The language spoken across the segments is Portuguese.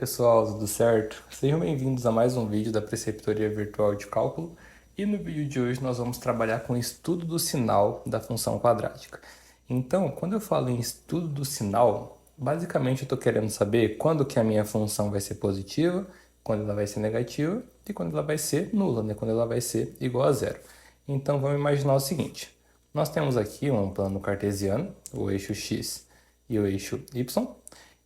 pessoal, tudo certo? Sejam bem-vindos a mais um vídeo da Preceptoria Virtual de Cálculo e no vídeo de hoje nós vamos trabalhar com o estudo do sinal da função quadrática. Então, quando eu falo em estudo do sinal, basicamente eu estou querendo saber quando que a minha função vai ser positiva, quando ela vai ser negativa e quando ela vai ser nula, né? Quando ela vai ser igual a zero. Então vamos imaginar o seguinte, nós temos aqui um plano cartesiano, o eixo x e o eixo y,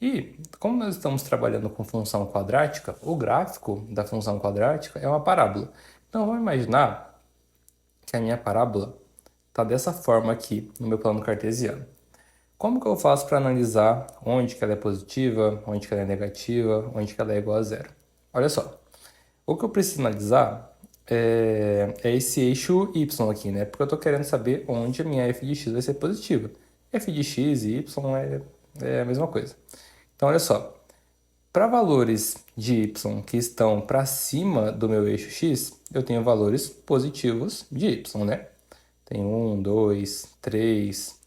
e como nós estamos trabalhando com função quadrática, o gráfico da função quadrática é uma parábola. Então vamos imaginar que a minha parábola está dessa forma aqui no meu plano cartesiano. Como que eu faço para analisar onde que ela é positiva, onde que ela é negativa, onde que ela é igual a zero? Olha só, o que eu preciso analisar é esse eixo y aqui, né? Porque eu estou querendo saber onde a minha f de x vai ser positiva. F de x e y é a mesma coisa. Então, olha só, para valores de y que estão para cima do meu eixo x, eu tenho valores positivos de y, né? Tem 1, 2, 3,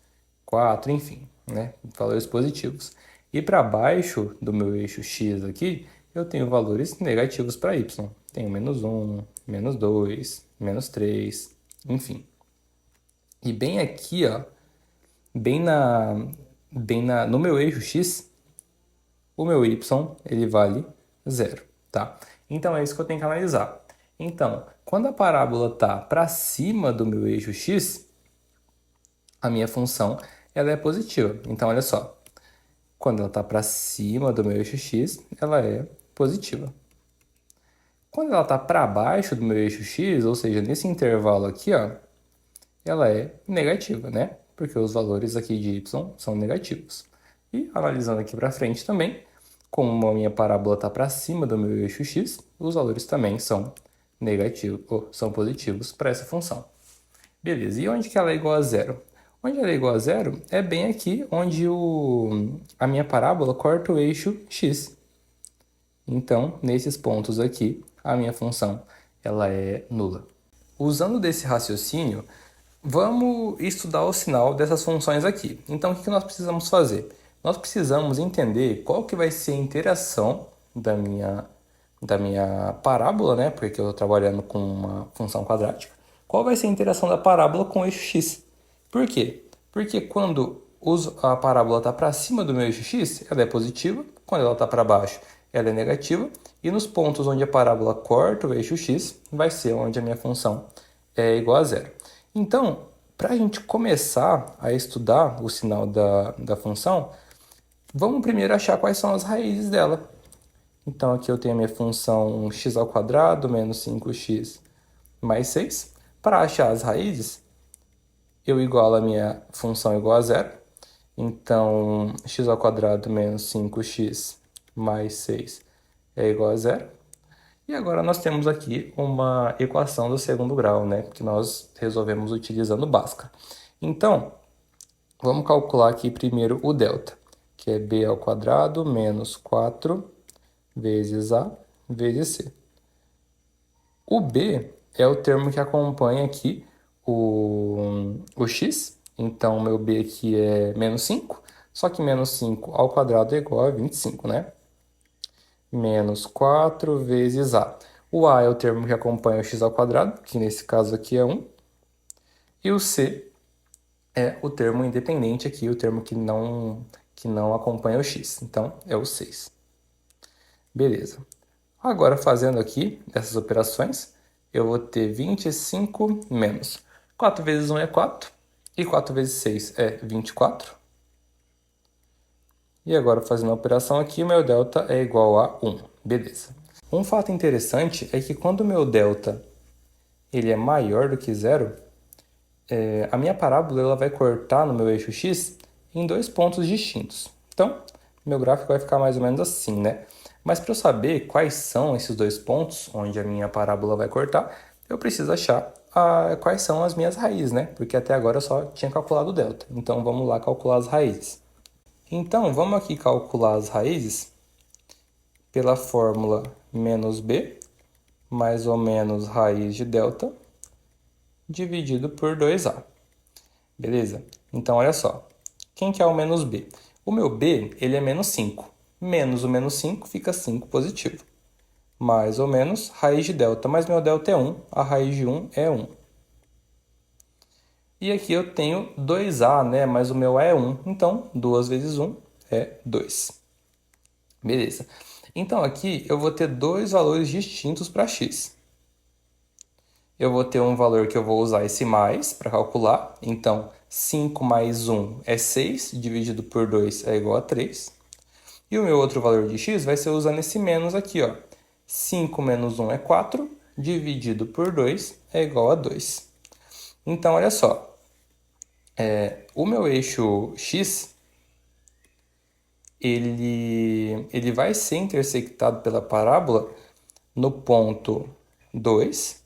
4, enfim, né? Valores positivos. E para baixo do meu eixo x aqui, eu tenho valores negativos para y. Tenho menos 1, menos 2, menos 3, enfim. E bem aqui, ó, no meu eixo x, o meu y ele vale zero, tá? Então é isso que eu tenho que analisar. Então, quando a parábola está para cima do meu eixo x, a minha função ela é positiva. Então, olha só, quando ela está para cima do meu eixo x, ela é positiva. Quando ela está para baixo do meu eixo x, ou seja, nesse intervalo aqui, ó, ela é negativa, né? Porque os valores aqui de y são negativos. E analisando aqui para frente também, como a minha parábola está para cima do meu eixo x, os valores também são negativos, ou são positivos para essa função. Beleza, e onde que ela é igual a zero? Onde ela é igual a zero é bem aqui onde a minha parábola corta o eixo x. Então, nesses pontos aqui, a minha função ela é nula. Usando desse raciocínio, vamos estudar o sinal dessas funções aqui. Então, o que nós precisamos fazer? Nós precisamos entender qual que vai ser a interação da minha parábola, né? Porque eu estou trabalhando com uma função quadrática. Qual vai ser a interação da parábola com o eixo x? Por quê? Porque quando a parábola está para cima do meu eixo x, ela é positiva. Quando ela está para baixo, ela é negativa. E nos pontos onde a parábola corta o eixo x, vai ser onde a minha função é igual a zero. Então, para a gente começar a estudar o sinal da função, vamos primeiro achar quais são as raízes dela. Então, aqui eu tenho a minha função x ao quadrado menos 5x mais 6. Para achar as raízes, eu igualo a minha função igual a zero. Então, x ao quadrado menos 5x mais 6 é igual a zero. E agora nós temos aqui uma equação do segundo grau, né? Que nós resolvemos utilizando Bhaskara. Então, vamos calcular aqui primeiro o delta, que é b ao quadrado menos 4 vezes a vezes c. O b é o termo que acompanha aqui o x. Então, meu b aqui é menos 5, só que menos 5 ao quadrado é igual a 25, né? Menos 4 vezes a. O a é o termo que acompanha o x ao quadrado, que nesse caso aqui é 1. E o c é o termo independente aqui, o termo que não acompanha o x. Então, é o 6. Beleza. Agora, fazendo aqui essas operações, eu vou ter 25 menos 4 vezes 1 é 4, e 4 vezes 6 é 24. E agora, fazendo a operação aqui, o meu delta é igual a 1. Beleza. Um fato interessante é que quando o meu delta ele é maior do que zero, a minha parábola ela vai cortar no meu eixo x em dois pontos distintos. Então, meu gráfico vai ficar mais ou menos assim, né? Mas para eu saber quais são esses dois pontos onde a minha parábola vai cortar, eu preciso achar quais são as minhas raízes, né? Porque até agora eu só tinha calculado o delta. Então, vamos lá calcular as raízes. Então, vamos aqui calcular as raízes pela fórmula menos b, mais ou menos raiz de delta, dividido por 2a. Beleza? Então, olha só. Quem que é o menos b? O meu b, ele é menos 5. menos o menos 5 fica 5 positivo. Mais ou menos raiz de delta, mas meu delta é 1, a raiz de 1 é 1. E aqui eu tenho 2a, né? Mas o meu a é 1, então 2 vezes 1 é 2. Beleza. Então aqui eu vou ter dois valores distintos para x. Eu vou ter um valor que eu vou usar esse mais para calcular. Então, 5 mais 1 é 6, dividido por 2 é igual a 3. E o meu outro valor de x vai ser usando esse menos aqui, ó. 5 menos 1 é 4, dividido por 2 é igual a 2. Então, olha só. O meu eixo x, ele vai ser intersectado pela parábola no ponto 2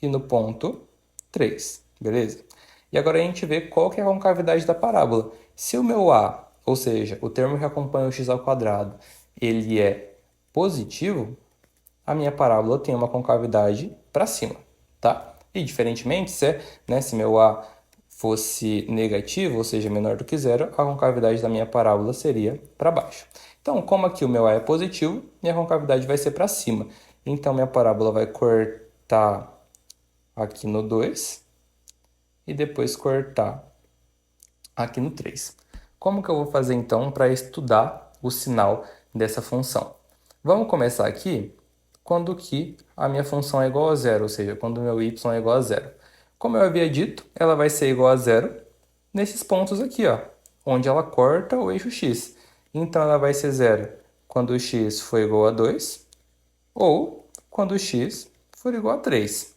e no ponto 3, beleza? E agora a gente vê qual que é a concavidade da parábola. Se o meu a, ou seja, o termo que acompanha o x ao quadrado, ele é positivo, a minha parábola tem uma concavidade para cima, tá? E diferentemente, se meu a fosse negativo, ou seja, menor do que zero, a concavidade da minha parábola seria para baixo. Então, como aqui o meu a é positivo, minha concavidade vai ser para cima. Então, minha parábola vai cortar aqui no 2 e depois cortar aqui no 3. Como que eu vou fazer então para estudar o sinal dessa função? Vamos começar aqui quando que a minha função é igual a zero, ou seja, quando o meu y é igual a zero. Como eu havia dito, ela vai ser igual a zero nesses pontos aqui, ó, onde ela corta o eixo x. Então, ela vai ser zero quando o x for igual a 2 ou quando o x for igual a 3.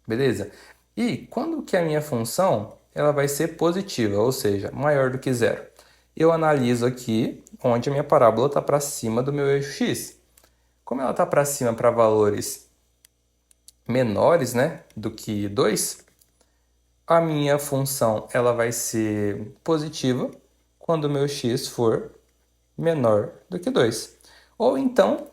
Beleza? E quando que a minha função ela vai ser positiva, ou seja, maior do que zero? Eu analiso aqui onde a minha parábola está para cima do meu eixo x. Como ela está para cima para valores menores, né, do que 2, a minha função ela vai ser positiva quando o meu x for menor do que 2. Ou então,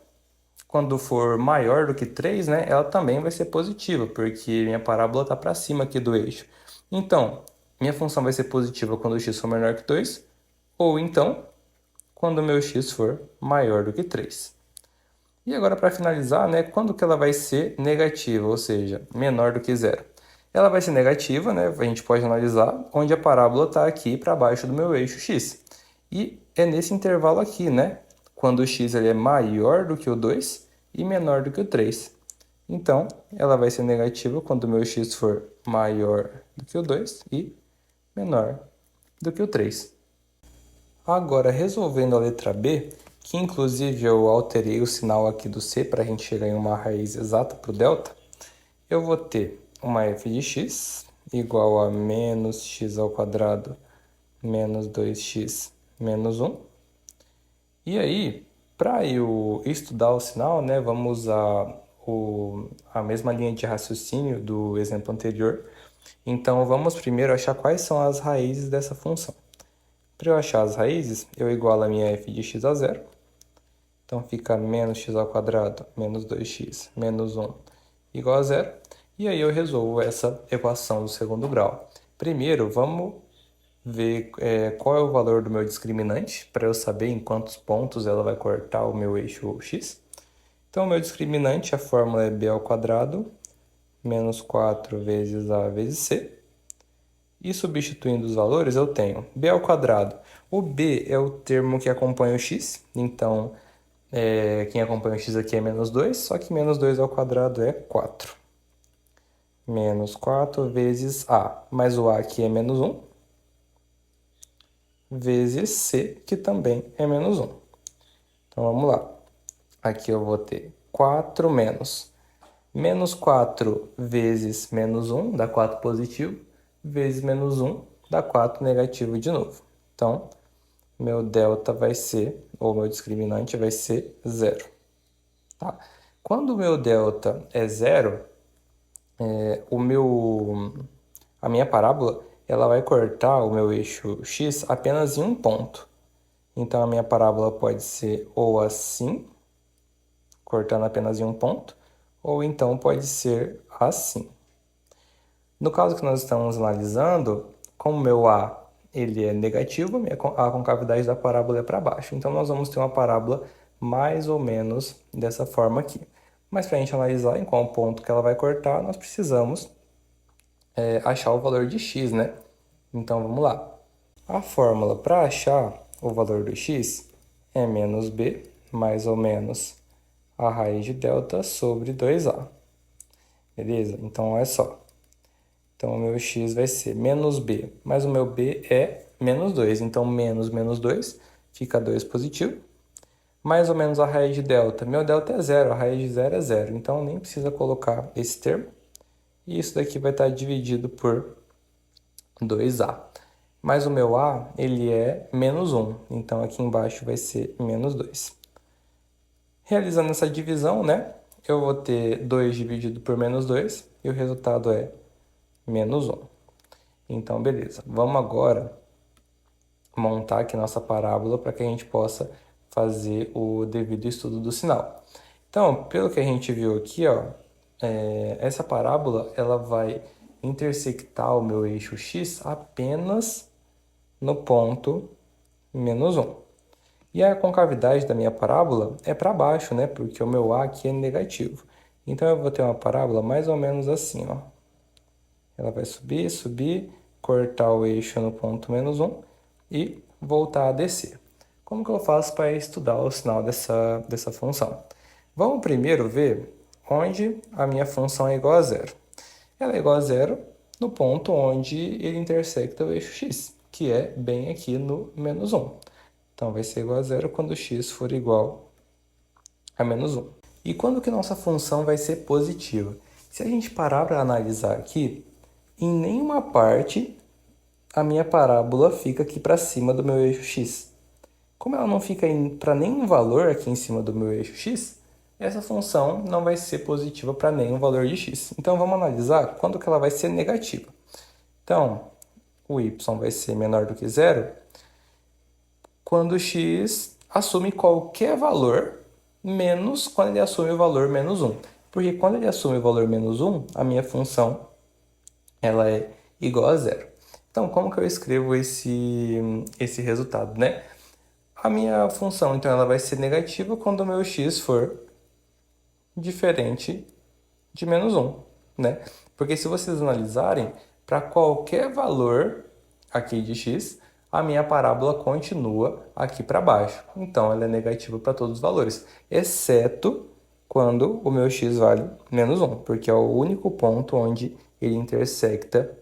quando for maior do que 3, né, ela também vai ser positiva, porque minha parábola está para cima aqui do eixo. Então, minha função vai ser positiva quando o x for menor que 2, ou então, quando o meu x for maior do que 3. E agora, para finalizar, né, quando que ela vai ser negativa, ou seja, menor do que zero? Ela vai ser negativa, né, a gente pode analisar, onde a parábola está aqui para baixo do meu eixo x. E é nesse intervalo aqui, né, quando o x ele é maior do que o 2 e menor do que o 3. Então, ela vai ser negativa quando o meu x for maior do que o 2 e menor do que o 3. Agora, resolvendo a letra B, que inclusive eu alterei o sinal aqui do C para a gente chegar em uma raiz exata para o delta, eu vou ter uma f de x igual a menos x ao quadrado menos 2x menos 1. E aí, para eu estudar o sinal, né, vamos usar a mesma linha de raciocínio do exemplo anterior. Então, vamos primeiro achar quais são as raízes dessa função. Para eu achar as raízes, eu igualo a minha f de x a zero. Então, fica menos x ao quadrado menos 2x menos 1 igual a zero. E aí eu resolvo essa equação do segundo grau. Primeiro, vamos ver qual é o valor do meu discriminante, para eu saber em quantos pontos ela vai cortar o meu eixo x. Então, o meu discriminante, a fórmula é b ao quadrado menos 4 vezes a vezes c. E substituindo os valores, eu tenho b ao quadrado. O b é o termo que acompanha o x, então quem acompanha o x aqui é menos 2, só que menos 2 ao quadrado é 4. Menos 4 vezes a, mais o a aqui é menos 1, vezes c, que também é menos 1. Então, vamos lá. Aqui eu vou ter 4 menos 4 vezes menos 1, dá 4 positivo, vezes menos 1, dá 4 negativo de novo. Então, meu delta vai ser, ou meu discriminante vai ser 0. Tá? Quando o meu delta é 0, a minha parábola ela vai cortar o meu eixo x apenas em um ponto. Então, a minha parábola pode ser ou assim, cortando apenas em um ponto, ou então pode ser assim. No caso que nós estamos analisando, como meu A ele é negativo, a concavidade da parábola é para baixo. Então, nós vamos ter uma parábola mais ou menos dessa forma aqui. Mas para a gente analisar em qual ponto que ela vai cortar, nós precisamos achar o valor de x, né? Então, vamos lá. A fórmula para achar o valor do x é menos b, mais ou menos a raiz de delta sobre 2a. Beleza? Então, olha só. Então, o meu x vai ser menos b, mas o meu b é menos 2. Então, menos 2 fica 2 positivo. Mais ou menos a raiz de delta. Meu delta é zero, a raiz de zero é zero. Então, nem precisa colocar esse termo. E isso daqui vai estar dividido por 2a. Mas o meu a, ele é menos 1. Então, aqui embaixo vai ser menos 2. Realizando essa divisão, né? Eu vou ter 2 dividido por menos 2. E o resultado é menos 1. Então, beleza. Vamos agora montar aqui nossa parábola para que a gente possa fazer o devido estudo do sinal. Então, pelo que a gente viu aqui, ó, essa parábola ela vai intersectar o meu eixo x apenas no ponto menos 1. E a concavidade da minha parábola é para baixo, né? Porque o meu a aqui é negativo. Então, eu vou ter uma parábola mais ou menos assim, ó. Ela vai subir, subir, cortar o eixo no ponto menos 1 e voltar a descer. Como que eu faço para estudar o sinal dessa função? Vamos primeiro ver onde a minha função é igual a zero. Ela é igual a zero no ponto onde ele intersecta o eixo x, que é bem aqui no menos 1. Então, vai ser igual a zero quando x for igual a menos 1. E quando que nossa função vai ser positiva? Se a gente parar para analisar aqui, em nenhuma parte a minha parábola fica aqui para cima do meu eixo x. Como ela não fica para nenhum valor aqui em cima do meu eixo x, essa função não vai ser positiva para nenhum valor de x. Então, vamos analisar quando que ela vai ser negativa. Então, o y vai ser menor do que zero quando x assume qualquer valor, menos quando ele assume o valor menos 1. Porque quando ele assume o valor menos 1, a minha função ela é igual a zero. Então, como que eu escrevo esse resultado, né? A minha função, então, ela vai ser negativa quando o meu x for diferente de menos 1, né? Porque se vocês analisarem, para qualquer valor aqui de x, a minha parábola continua aqui para baixo. Então, ela é negativa para todos os valores, exceto quando o meu x vale menos 1, porque é o único ponto onde ele intersecta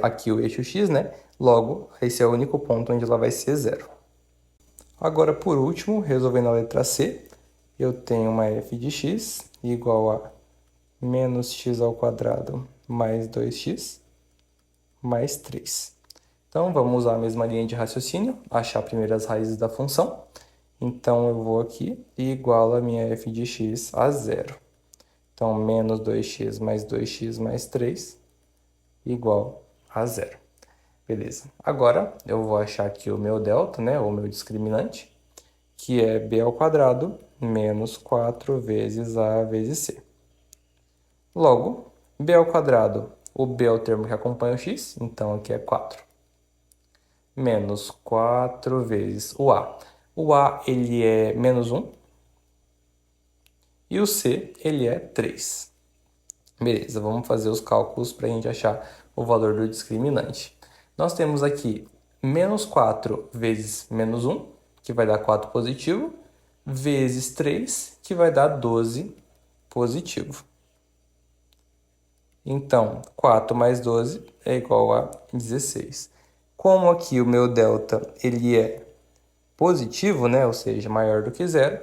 aqui o eixo x, né? Logo, esse é o único ponto onde ela vai ser zero. Agora, por último, resolvendo a letra C, eu tenho uma f de x igual a menos x ao quadrado mais 2x mais 3. Então, vamos usar a mesma linha de raciocínio, achar primeiro as raízes da função. Então, eu vou aqui e igualo a minha f de x a zero. Então, menos 2x mais 2x mais 3 igual a zero. Beleza. Agora, eu vou achar aqui o meu delta, né, ou meu discriminante, que é b ao quadrado menos 4 vezes a vezes c. Logo, b ao quadrado, o b é o termo que acompanha o x, então aqui é 4. Menos 4 vezes o a. O a, ele é menos 1. E o c, ele é 3. Beleza, vamos fazer os cálculos para a gente achar o valor do discriminante. Nós temos aqui menos 4 vezes menos 1, que vai dar 4 positivo, vezes 3, que vai dar 12 positivo. Então, 4 mais 12 é igual a 16. Como aqui o meu delta ele é positivo, né, ou seja, maior do que zero,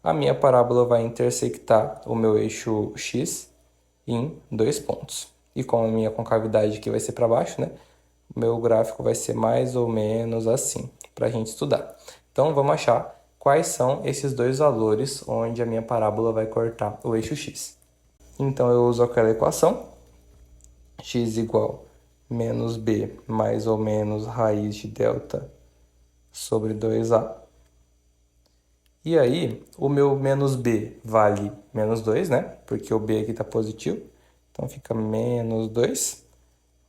a minha parábola vai intersectar o meu eixo x em 2 pontos. E como a minha concavidade aqui vai ser para baixo, né, o meu gráfico vai ser mais ou menos assim, para a gente estudar. Então, vamos achar quais são esses dois valores onde a minha parábola vai cortar o eixo x. Então, eu uso aquela equação, x igual menos b mais ou menos raiz de delta sobre 2a. E aí, o meu menos b vale menos 2, né? Porque o b aqui está positivo. Então, fica menos 2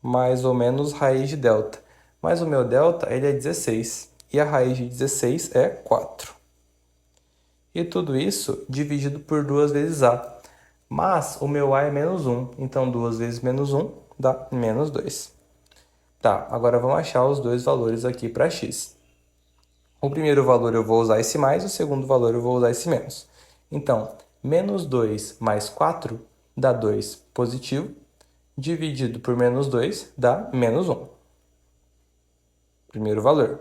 mais ou menos raiz de delta. mas o meu delta ele é 16, e a raiz de 16 é 4. E tudo isso dividido por 2 vezes a. Mas o meu a é menos 1, então 2 vezes menos 1 dá menos 2. Tá, agora vamos achar os dois valores aqui para x. O primeiro valor eu vou usar esse mais, o segundo valor eu vou usar esse menos. Então, menos 2 mais 4 dá 2 positivo, dividido por menos 2 dá menos 1. Primeiro valor.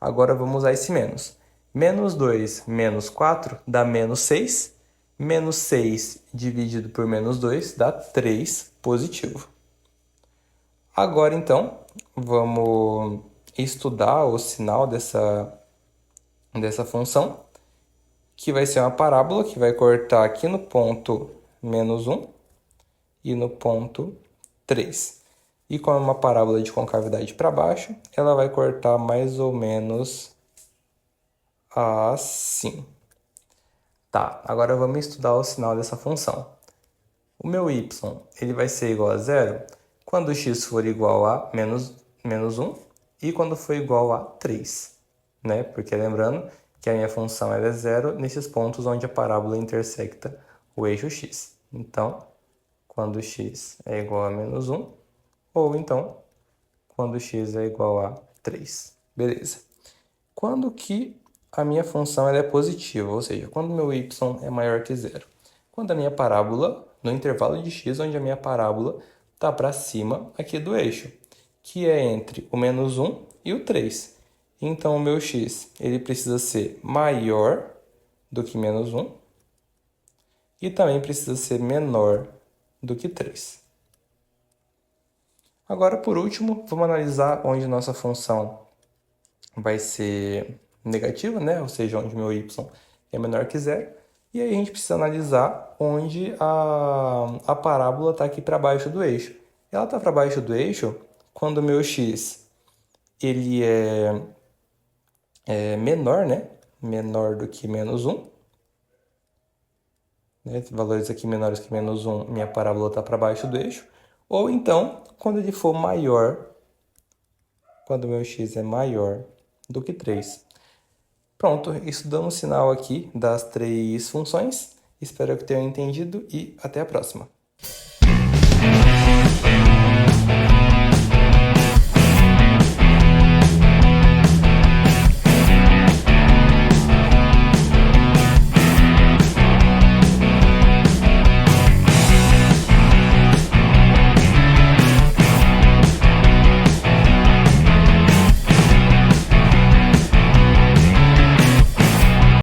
Agora vamos usar esse menos. Menos 2 menos 4 dá menos 6. Menos 6 dividido por menos 2 dá 3 positivo. Agora, então, vamos estudar o sinal dessa função, que vai ser uma parábola que vai cortar aqui no ponto menos 1 e no ponto 3. E como é uma parábola de concavidade para baixo, ela vai cortar mais ou menos assim. Tá, agora vamos estudar o sinal dessa função. O meu y ele vai ser igual a zero quando x for igual a menos 1 e quando for igual a 3. Né? Porque lembrando que a minha função é zero nesses pontos onde a parábola intersecta o eixo x. Então, quando x é igual a menos 1, ou então, quando x é igual a 3. Beleza. Quando que a minha função ela é positiva, ou seja, quando meu y é maior que zero? Quando a minha parábola, no intervalo de x, onde a minha parábola está para cima aqui do eixo, que é entre o menos 1 e o 3. Então, o meu x ele precisa ser maior do que menos 1 e também precisa ser menor do que 3. Agora, por último, vamos analisar onde nossa função vai ser negativa, né? Ou seja, onde meu y é menor que zero. E aí a gente precisa analisar onde a parábola está aqui para baixo do eixo. Ela está para baixo do eixo quando o meu x ele é menor, né? Menor do que menos 1. Né? Valores aqui menores que menos 1, minha parábola está para baixo do eixo. Ou então, quando ele for maior, quando o meu x é maior do que 3. Pronto, estudamos o sinal aqui das 3 funções. Espero que tenham entendido e até a próxima.